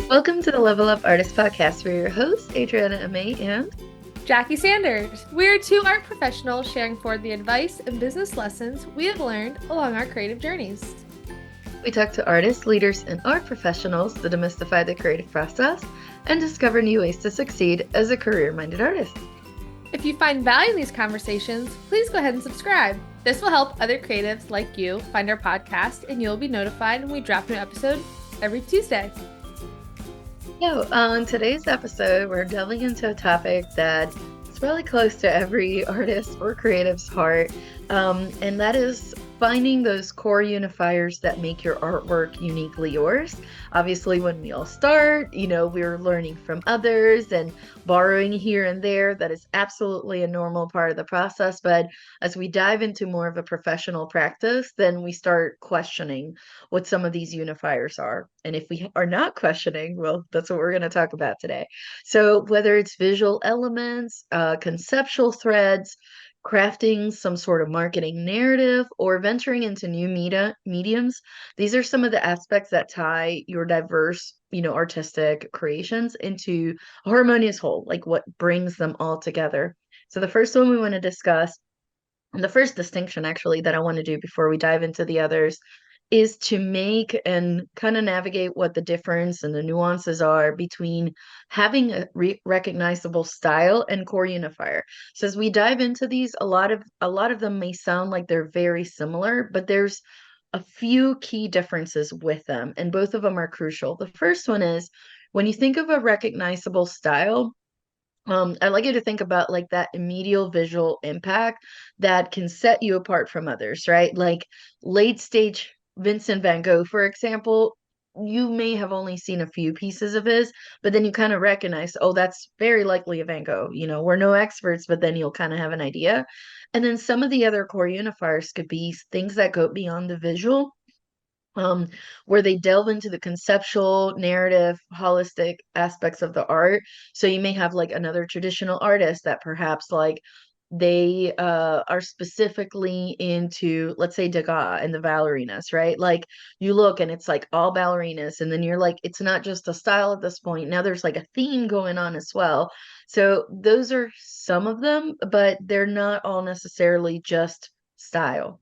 Welcome to the Level Up Artist Podcast. We're your hosts, Adriana Amay and Jackie Sanders. We're two art professionals sharing forward the advice and business lessons we have learned along our creative journeys. we talk to artists, leaders, and art professionals to demystify the creative process and discover new ways to succeed as a career-minded artist. If you find value in these conversations, please go ahead and subscribe. This will help other creatives like you find our podcast, and you'll be notified when we drop a new episode every Tuesday. On today's episode, we're delving into a topic that is really close to every artist or creative's heart, and that is finding those core unifiers that make your artwork uniquely yours. Obviously, when we all start, we're learning from others and borrowing here and there. That is absolutely a normal part of the process. But as we dive into more of a professional practice, then we start questioning what some of these unifiers are. And if we are not questioning, well, that's what we're going to talk about today. So whether it's visual elements, conceptual threads, crafting some sort of marketing narrative, or venturing into new mediums, these are some of the aspects that tie your diverse, artistic creations into a harmonious whole, like what brings them all together. So the first one we want to discuss, and the first distinction actually that I want to do before we dive into the others, is to make and kind of navigate what the difference and the nuances are between having a recognizable style and core unifier. So as we dive into these, a lot of them may sound like they're very similar, but there's a few key differences with them, and both of them are crucial. The first one is when you think of a recognizable style, I'd like you to think about like that immediate visual impact that can set you apart from others, right? Like late stage Vincent van Gogh, for example, you may have only seen a few pieces of his, but then you kind of recognize, oh, that's very likely a Van Gogh. We're no experts, but then you'll kind of have an idea. And then some of the other core unifiers could be things that go beyond the visual, um, where they delve into the conceptual, narrative, holistic aspects of the art. So you may have like another traditional artist that perhaps like they are specifically into, let's say, Degas and the ballerinas, right? Like you look and it's like all ballerinas, and then you're like, it's not just a style at this point. Now there's like a theme going on as well. So those are some of them, but they're not all necessarily just style.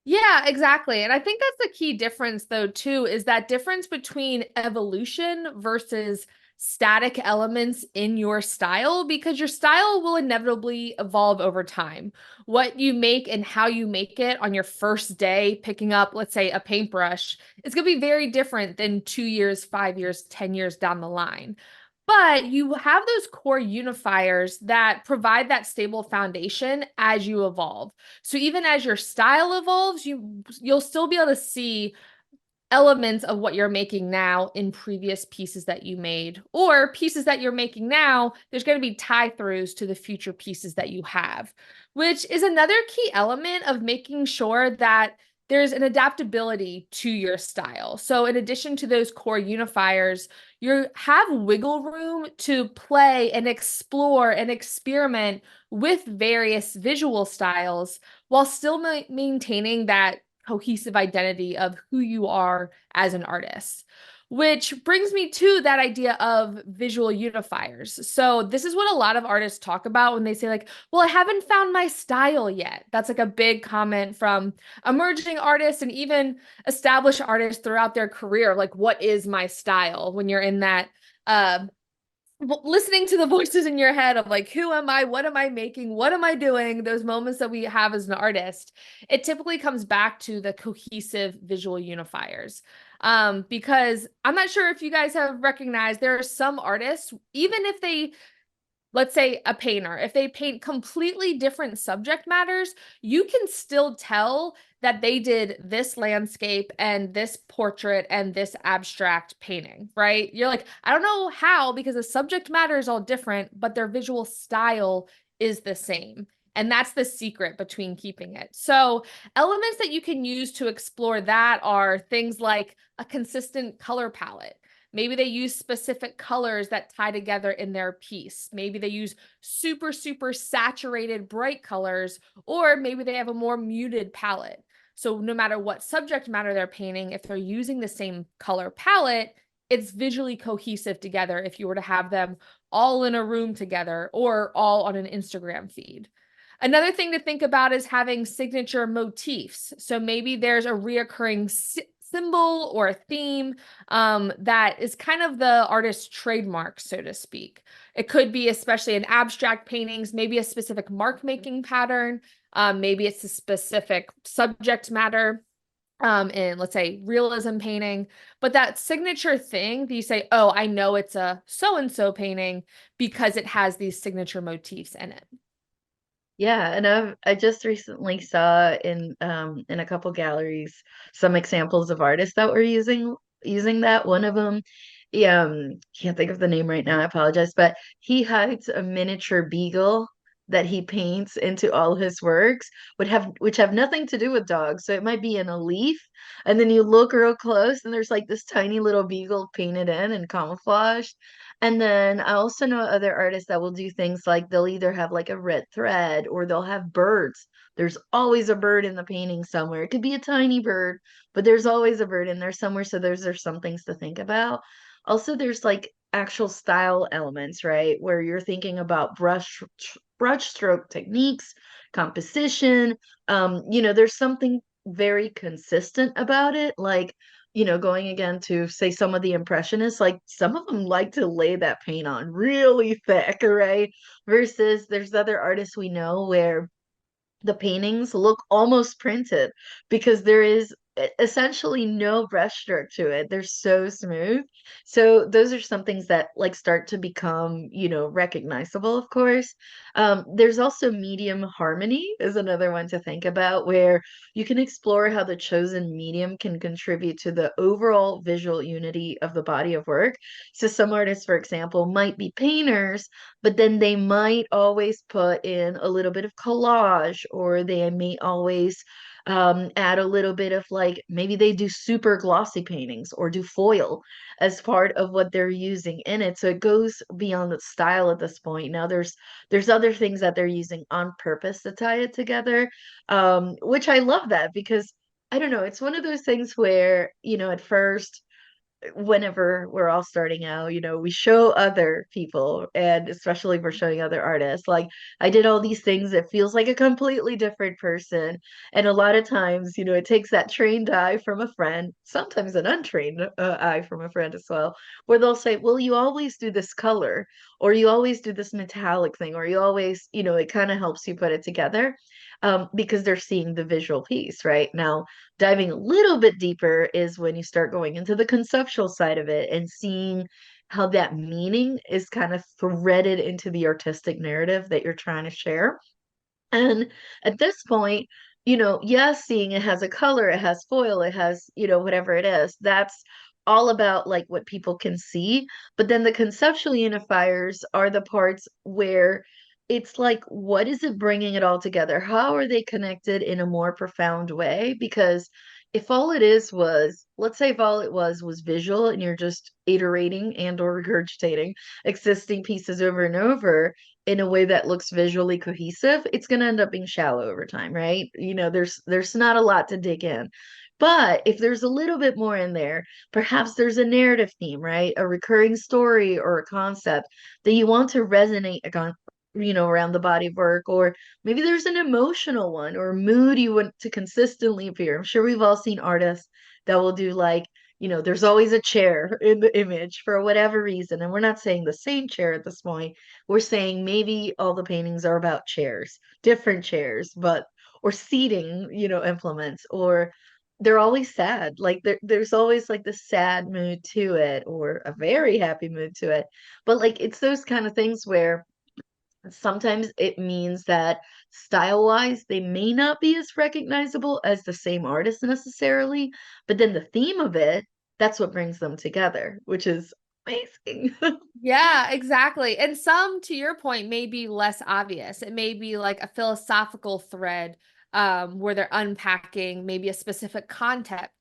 Yeah, exactly. And I think that's the key difference, though, too, is that difference between evolution versus static elements in your style, because your style will inevitably evolve over time. What you make and how you make it on your first day, picking up, let's say, a paintbrush, is going to be very different than 2 years, 5 years, 10 years down the line. But you have those core unifiers that provide that stable foundation as you evolve. So even as your style evolves, you'll still be able to see elements of what you're making now in previous pieces that you made, or pieces that you're making now, there's going to be tie-throughs to the future pieces that you have, which is another key element of making sure that there's an adaptability to your style. So in addition to those core unifiers, you have wiggle room to play and explore and experiment with various visual styles while still maintaining that cohesive identity of who you are as an artist. Which brings me to that idea of visual unifiers. So, this is what a lot of artists talk about when they say, like, well, I haven't found my style yet. That's like a big comment from emerging artists and even established artists throughout their career. Like, what is my style when you're in that uh, listening to the voices in your head of like, who am I? What am I making? What am I doing? Those moments that we have as an artist, it typically comes back to the cohesive visual unifiers. Because I'm not sure if you guys have recognized there are some artists, even if they, let's say a painter, if they paint completely different subject matters, you can still tell that they did this landscape and this portrait and this abstract painting, right? You're like, I don't know how, because the subject matter is all different, but their visual style is the same. And that's the secret between keeping it. So, elements that you can use to explore that are things like a consistent color palette. Maybe they use specific colors that tie together in their piece. Maybe they use super, super saturated bright colors, or maybe they have a more muted palette. So no matter what subject matter they're painting, if they're using the same color palette, it's visually cohesive together if you were to have them all in a room together or all on an Instagram feed. Another thing to think about is having signature motifs. So maybe there's a reoccurring symbol or a theme that is kind of the artist's trademark, so to speak. It could be, especially in abstract paintings, maybe a specific mark making pattern. Maybe it's a specific subject matter in, let's say, realism painting. But that signature thing that you say, oh, I know it's a so-and-so painting because it has these signature motifs in it. Yeah, and I just recently saw in a couple galleries some examples of artists that were using that. One of them, can't think of the name right now, I apologize, but he hides a miniature beagle that he paints into all his works, which have nothing to do with dogs. So it might be in a leaf, and then you look real close, and there's like this tiny little beagle painted in and camouflaged. And then I also know other artists that will do things like they'll either have like a red thread or they'll have birds. There's always a bird in the painting somewhere. It could be a tiny bird, but there's always a bird in there somewhere. So there's some things to think about. Also, there's like actual style elements, right? Where you're thinking about brush stroke techniques, composition. There's something very consistent about it. Like going again to say some of the impressionists, like some of them like to lay that paint on really thick, right? Versus there's other artists we know where the paintings look almost printed because there is essentially no brushstroke to it. They're so smooth. So those are some things that like start to become, recognizable, of course. There's also medium harmony is another one to think about where you can explore how the chosen medium can contribute to the overall visual unity of the body of work. So some artists, for example, might be painters, but then they might always put in a little bit of collage, or they may always add a little bit of like maybe they do super glossy paintings or do foil as part of what they're using in it. So it goes beyond the style at this point. Now there's other things that they're using on purpose to tie it together, which I love that because I don't know, it's one of those things where, at first whenever we're all starting out, we show other people, and especially if we're showing other artists, like I did all these things, it feels like a completely different person. And a lot of times, it takes that trained eye from a friend, sometimes an untrained eye from a friend as well, where they'll say, well, you always do this color, or you always do this metallic thing, or you always, it kind of helps you put it together. Because they're seeing the visual piece, right? Now, diving a little bit deeper is when you start going into the conceptual side of it and seeing how that meaning is kind of threaded into the artistic narrative that you're trying to share. And at this point, yes, seeing it has a color, it has foil, it has, whatever it is, that's all about like what people can see. But then the conceptual unifiers are the parts where it's like, what is it bringing it all together? How are they connected in a more profound way? Because if all it is was, let's say if all it was visual and you're just iterating and or regurgitating existing pieces over and over, in a way that looks visually cohesive, it's going to end up being shallow over time, right? There's not a lot to dig in. But if there's a little bit more in there, perhaps there's a narrative theme, right? A recurring story or a concept that you want to resonate around the body of work, or maybe there's an emotional one or mood you want to consistently appear. I'm sure we've all seen artists that will do like, there's always a chair in the image for whatever reason. And we're not saying the same chair at this point. We're saying maybe all the paintings are about chairs, different chairs, but or seating, implements, or they're always sad. Like there's always like the sad mood to it or a very happy mood to it. But like it's those kind of things where sometimes it means that style-wise, they may not be as recognizable as the same artist necessarily, but then the theme of it, that's what brings them together, which is amazing. Yeah, exactly. And some, to your point, may be less obvious. It may be like a philosophical thread where they're unpacking maybe a specific concept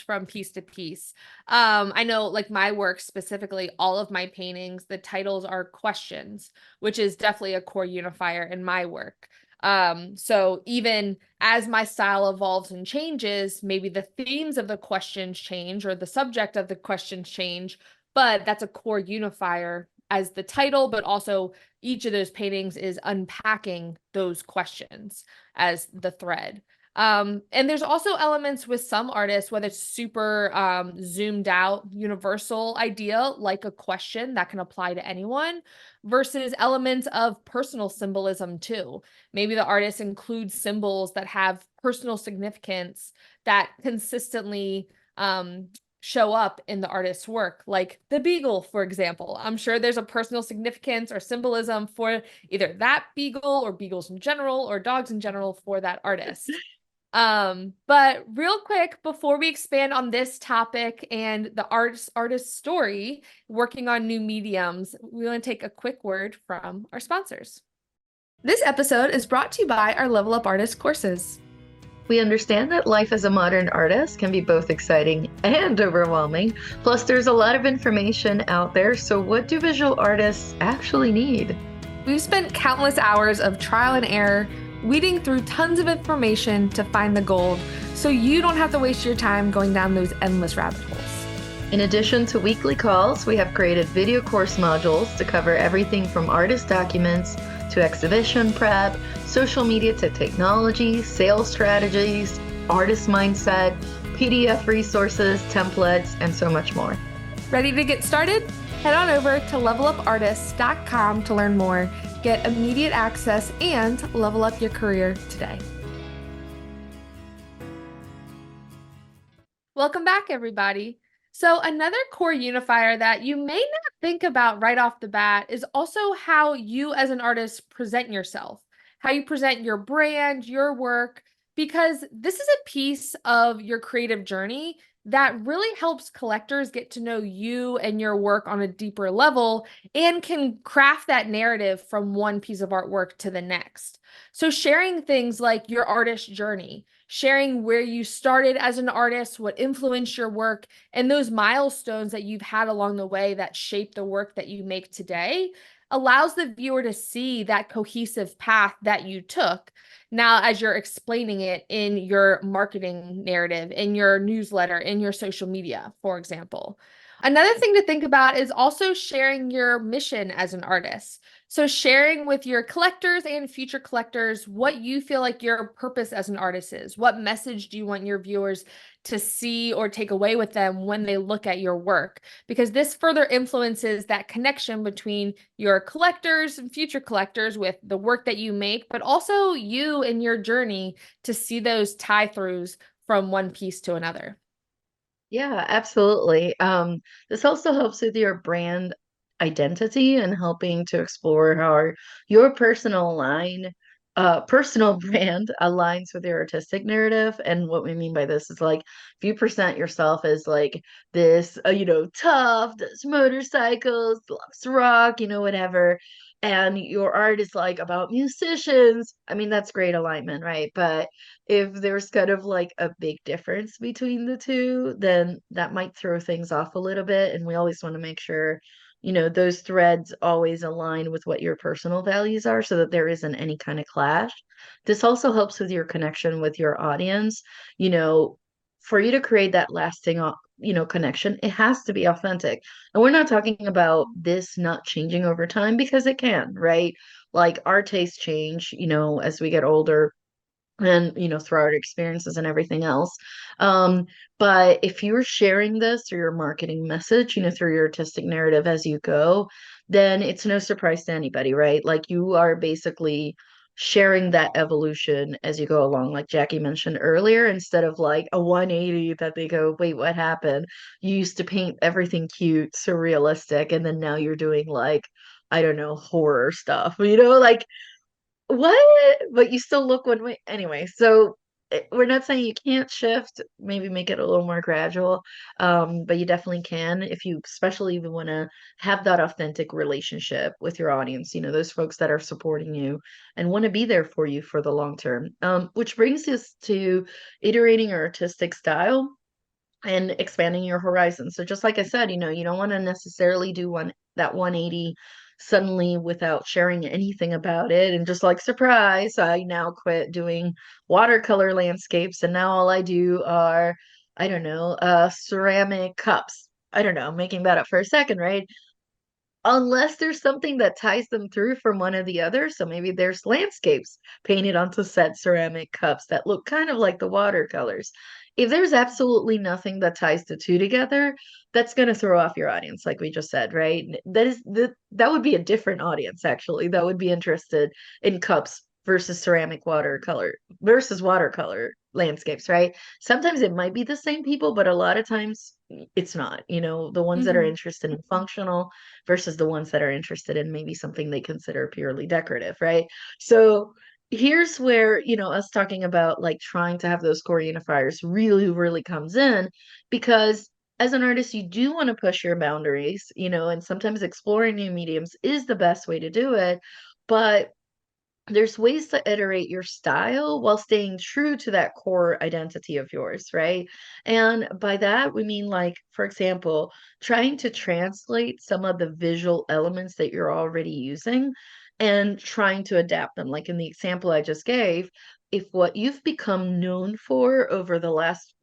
from piece to piece. I know like my work specifically, all of my paintings, the titles are questions, which is definitely a core unifier in my work. So even as my style evolves and changes, maybe the themes of the questions change or the subject of the questions change, but that's a core unifier as the title, but also each of those paintings is unpacking those questions as the thread. And there's also elements with some artists, whether it's super zoomed out, universal idea, like a question that can apply to anyone, versus elements of personal symbolism too. Maybe the artist includes symbols that have personal significance that consistently show up in the artist's work, like the beagle, for example. I'm sure there's a personal significance or symbolism for either that beagle or beagles in general or dogs in general for that artist. But real quick, before we expand on this topic and the artist story, working on new mediums, we want to take a quick word from our sponsors. This episode is brought to you by our Level Up Artist courses. We understand that life as a modern artist can be both exciting and overwhelming. Plus, there's a lot of information out there. So, what do visual artists actually need? We've spent countless hours of trial and error, weeding through tons of information to find the gold, so you don't have to waste your time going down those endless rabbit holes. In addition to weekly calls, we have created video course modules to cover everything from artist documents to exhibition prep, social media to technology, sales strategies, artist mindset, PDF resources, templates, and so much more. Ready to get started? Head on over to levelupartists.com to learn more, get immediate access, and level up your career today. Welcome back, everybody. So another core unifier that you may not think about right off the bat is also how you as an artist present yourself, how you present your brand, your work, because this is a piece of your creative journey that really helps collectors get to know you and your work on a deeper level and can craft that narrative from one piece of artwork to the next. So sharing things like your artist journey, sharing where you started as an artist, what influenced your work, and those milestones that you've had along the way that shape the work that you make today allows the viewer to see that cohesive path that you took now as you're explaining it in your marketing narrative, in your newsletter, in your social media, for example. Another thing to think about is also sharing your mission as an artist. So sharing with your collectors and future collectors what you feel like your purpose as an artist is. What message do you want your viewers to see or take away with them when they look at your work? Because this further influences that connection between your collectors and future collectors with the work that you make, but also you and your journey to see those tie-throughs from one piece to another. Yeah, absolutely. This also helps with your brand identity and helping to explore how your personal brand aligns with your artistic narrative. And what we mean by this is like if you present yourself as like this, tough, does motorcycles, loves rock, whatever, and your art is like about musicians, I mean, that's great alignment, right? But if there's kind of like a big difference between the two, then that might throw things off a little bit. And we always want to make sure, those threads always align with what your personal values are so that there isn't any kind of clash. This also helps with your connection with your audience. You know, for you to create that lasting, connection, it has to be authentic. And we're not talking about this not changing over time because it can, right? Like our tastes change, as we get older and through our experiences and everything else, but if you're sharing this through your marketing message, through your artistic narrative as you go, then it's no surprise to anybody, right? Like you are basically sharing that evolution as you go along, like Jackie mentioned earlier, instead of like a 180 that they go, wait, what happened? You used to paint everything cute, surrealistic, and then now you're doing like, I don't know, horror stuff, like what? But you still look one way anyway. So we're not saying you can't shift, maybe make it a little more gradual. But you definitely can if you especially even want to have that authentic relationship with your audience, those folks that are supporting you and want to be there for you for the long term. Which brings us to iterating your artistic style and expanding your horizons. So just like I said, you don't want to necessarily do that 180 suddenly without sharing anything about it and just like, surprise, I now quit doing watercolor landscapes and now all I do are, I don't know, ceramic cups. I don't know, making that up for a second, right? Unless there's something that ties them through from one or the other. So maybe there's landscapes painted onto set ceramic cups that look kind of like the watercolors. If there's absolutely nothing that ties the two together, that's going to throw off your audience, like we just said, right? That would be a different audience, actually, that would be interested in cups versus ceramic watercolor versus watercolor landscapes, right? Sometimes it might be the same people, but a lot of times it's not. The ones that are Mhm. interested in functional versus the ones that are interested in maybe something they consider purely decorative, right? So here's where, us talking about like trying to have those core unifiers really, really comes in because as an artist, you do want to push your boundaries, and sometimes exploring new mediums is the best way to do it. But there's ways to iterate your style while staying true to that core identity of yours, right? And by that, we mean, like, for example, trying to translate some of the visual elements that you're already using and trying to adapt them. Like in the example I just gave, if what you've become known for over the last,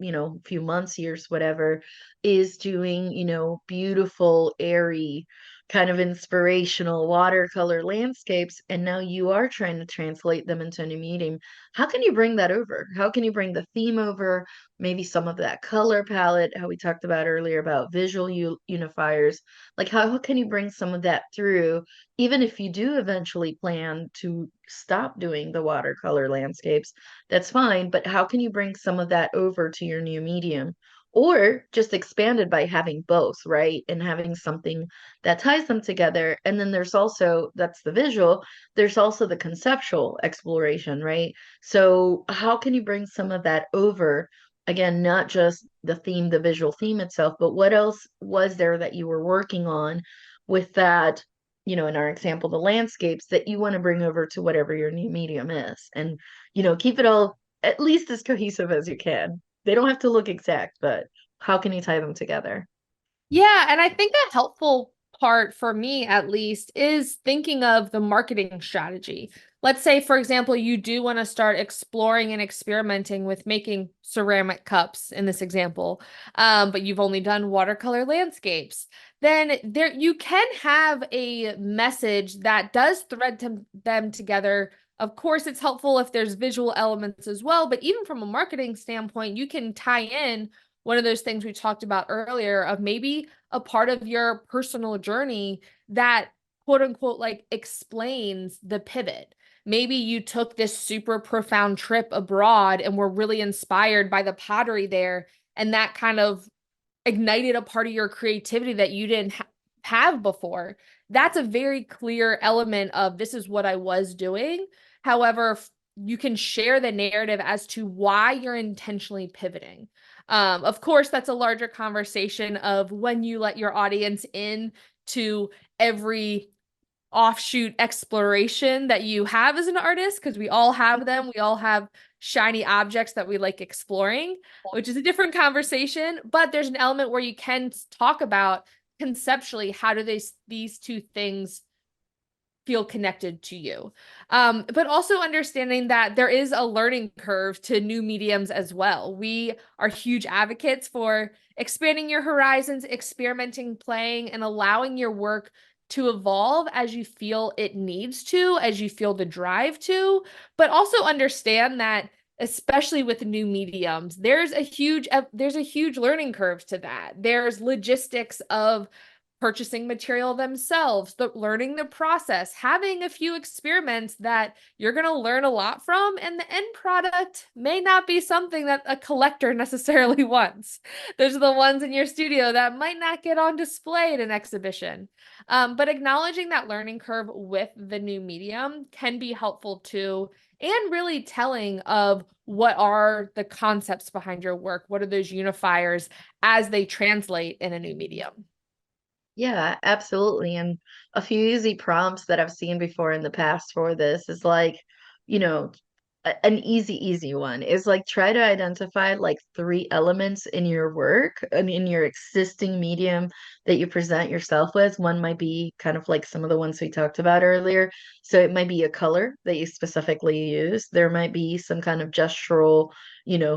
few months, years, whatever, is doing, beautiful, airy, kind of inspirational watercolor landscapes, and now you are trying to translate them into a new medium. How can you bring that over? How can you bring the theme over? Maybe some of that color palette, how we talked about earlier about visual unifiers. Like, how can you bring some of that through, even if you do eventually plan to stop doing the watercolor landscapes? That's fine, but how can you bring some of that over to your new medium? Or just expanded by having both, right? And having something that ties them together. And then there's also, that's the visual, there's also the conceptual exploration, right? So, how can you bring some of that over? Again, not just the theme, the visual theme itself, but what else was there that you were working on with that, in our example, the landscapes that you want to bring over to whatever your new medium is? And, keep it all at least as cohesive as you can. They don't have to look exact, but how can you tie them together? Yeah, and I think a helpful part for me at least is thinking of the marketing strategy. Let's say, for example, you do want to start exploring and experimenting with making ceramic cups in this example, but you've only done watercolor landscapes. Then there you can have a message that does them together. Of course, it's helpful if there's visual elements as well, but even from a marketing standpoint, you can tie in one of those things we talked about earlier of maybe a part of your personal journey that quote unquote like explains the pivot. Maybe you took this super profound trip abroad and were really inspired by the pottery there, and that kind of ignited a part of your creativity that you didn't have before. That's a very clear element of this is what I was doing. However, you can share the narrative as to why you're intentionally pivoting. Of course, that's a larger conversation of when you let your audience in to every offshoot exploration that you have as an artist, because we all have them. We all have shiny objects that we like exploring, which is a different conversation. But there's an element where you can talk about conceptually how do these two things feel connected to you. But also understanding that there is a learning curve to new mediums as well. We are huge advocates for expanding your horizons, experimenting, playing, and allowing your work to evolve as you feel it needs to, as you feel the drive to, but also understand that especially with new mediums, there's a huge learning curve to that. There's logistics of purchasing material themselves, learning the process, having a few experiments that you're going to learn a lot from, and the end product may not be something that a collector necessarily wants. Those are the ones in your studio that might not get on display at an exhibition. But acknowledging that learning curve with the new medium can be helpful too, and really telling of what are the concepts behind your work, what are those unifiers as they translate in a new medium. Yeah, absolutely. And a few easy prompts that I've seen before in the past for this is like, you know, an easy one is like try to identify like three elements in your work and in your existing medium that you present yourself with. One might be kind of like some of the ones we talked about earlier. So it might be a color that you specifically use. There might be some kind of gestural,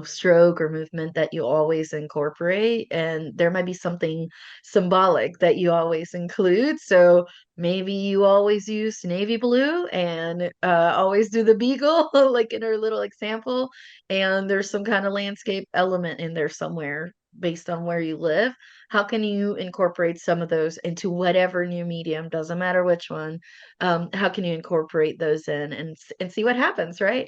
stroke or movement that you always incorporate. And there might be something symbolic that you always include. So maybe you always use navy blue and always do the beagle, like in our little example. And there's some kind of landscape element in there somewhere based on where you live. How can you incorporate some of those into whatever new medium? Doesn't matter which one. How can you incorporate those in and see what happens, right?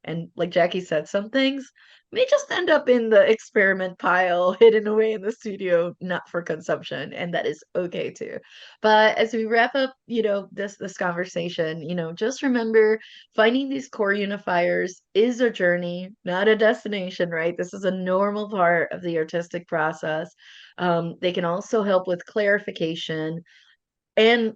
And like Jackie said, some things may just end up in the experiment pile, hidden away in the studio, not for consumption, and that is okay too. But as we wrap up, this conversation, just remember finding these core unifiers is a journey, not a destination, right? This is a normal part of the artistic process. They can also help with clarification and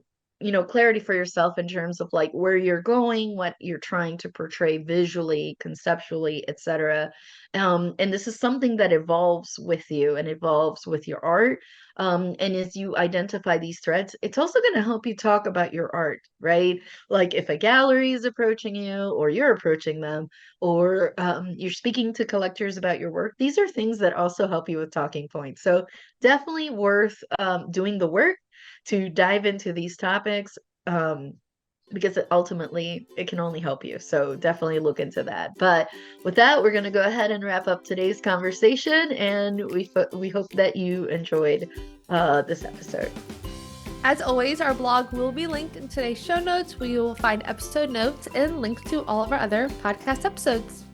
clarity for yourself in terms of like where you're going, what you're trying to portray visually, conceptually, etc. And this is something that evolves with you and evolves with your art. And as you identify these threads, it's also going to help you talk about your art, right? Like if a gallery is approaching you or you're approaching them, or you're speaking to collectors about your work, these are things that also help you with talking points. So definitely worth doing the work to dive into these topics, because ultimately it can only help you. So definitely look into that. But with that, we're going to go ahead and wrap up today's conversation, and we hope that you enjoyed this episode. As always, our blog will be linked in today's show notes, where you will find episode notes and links to all of our other podcast episodes.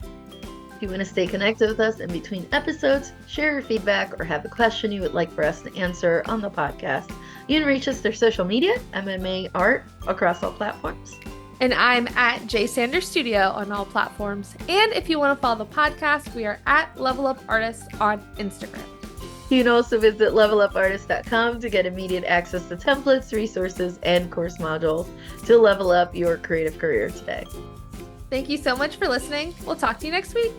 If you want to stay connected with us in between episodes, share your feedback, or have a question you would like for us to answer on the podcast, you can reach us through social media, MMA Art, across all platforms. And I'm at J Sanders Studio on all platforms. And if you want to follow the podcast, we are at Level Up Artists on Instagram. You can also visit levelupartist.com to get immediate access to templates, resources, and course modules to level up your creative career today. Thank you so much for listening. We'll talk to you next week.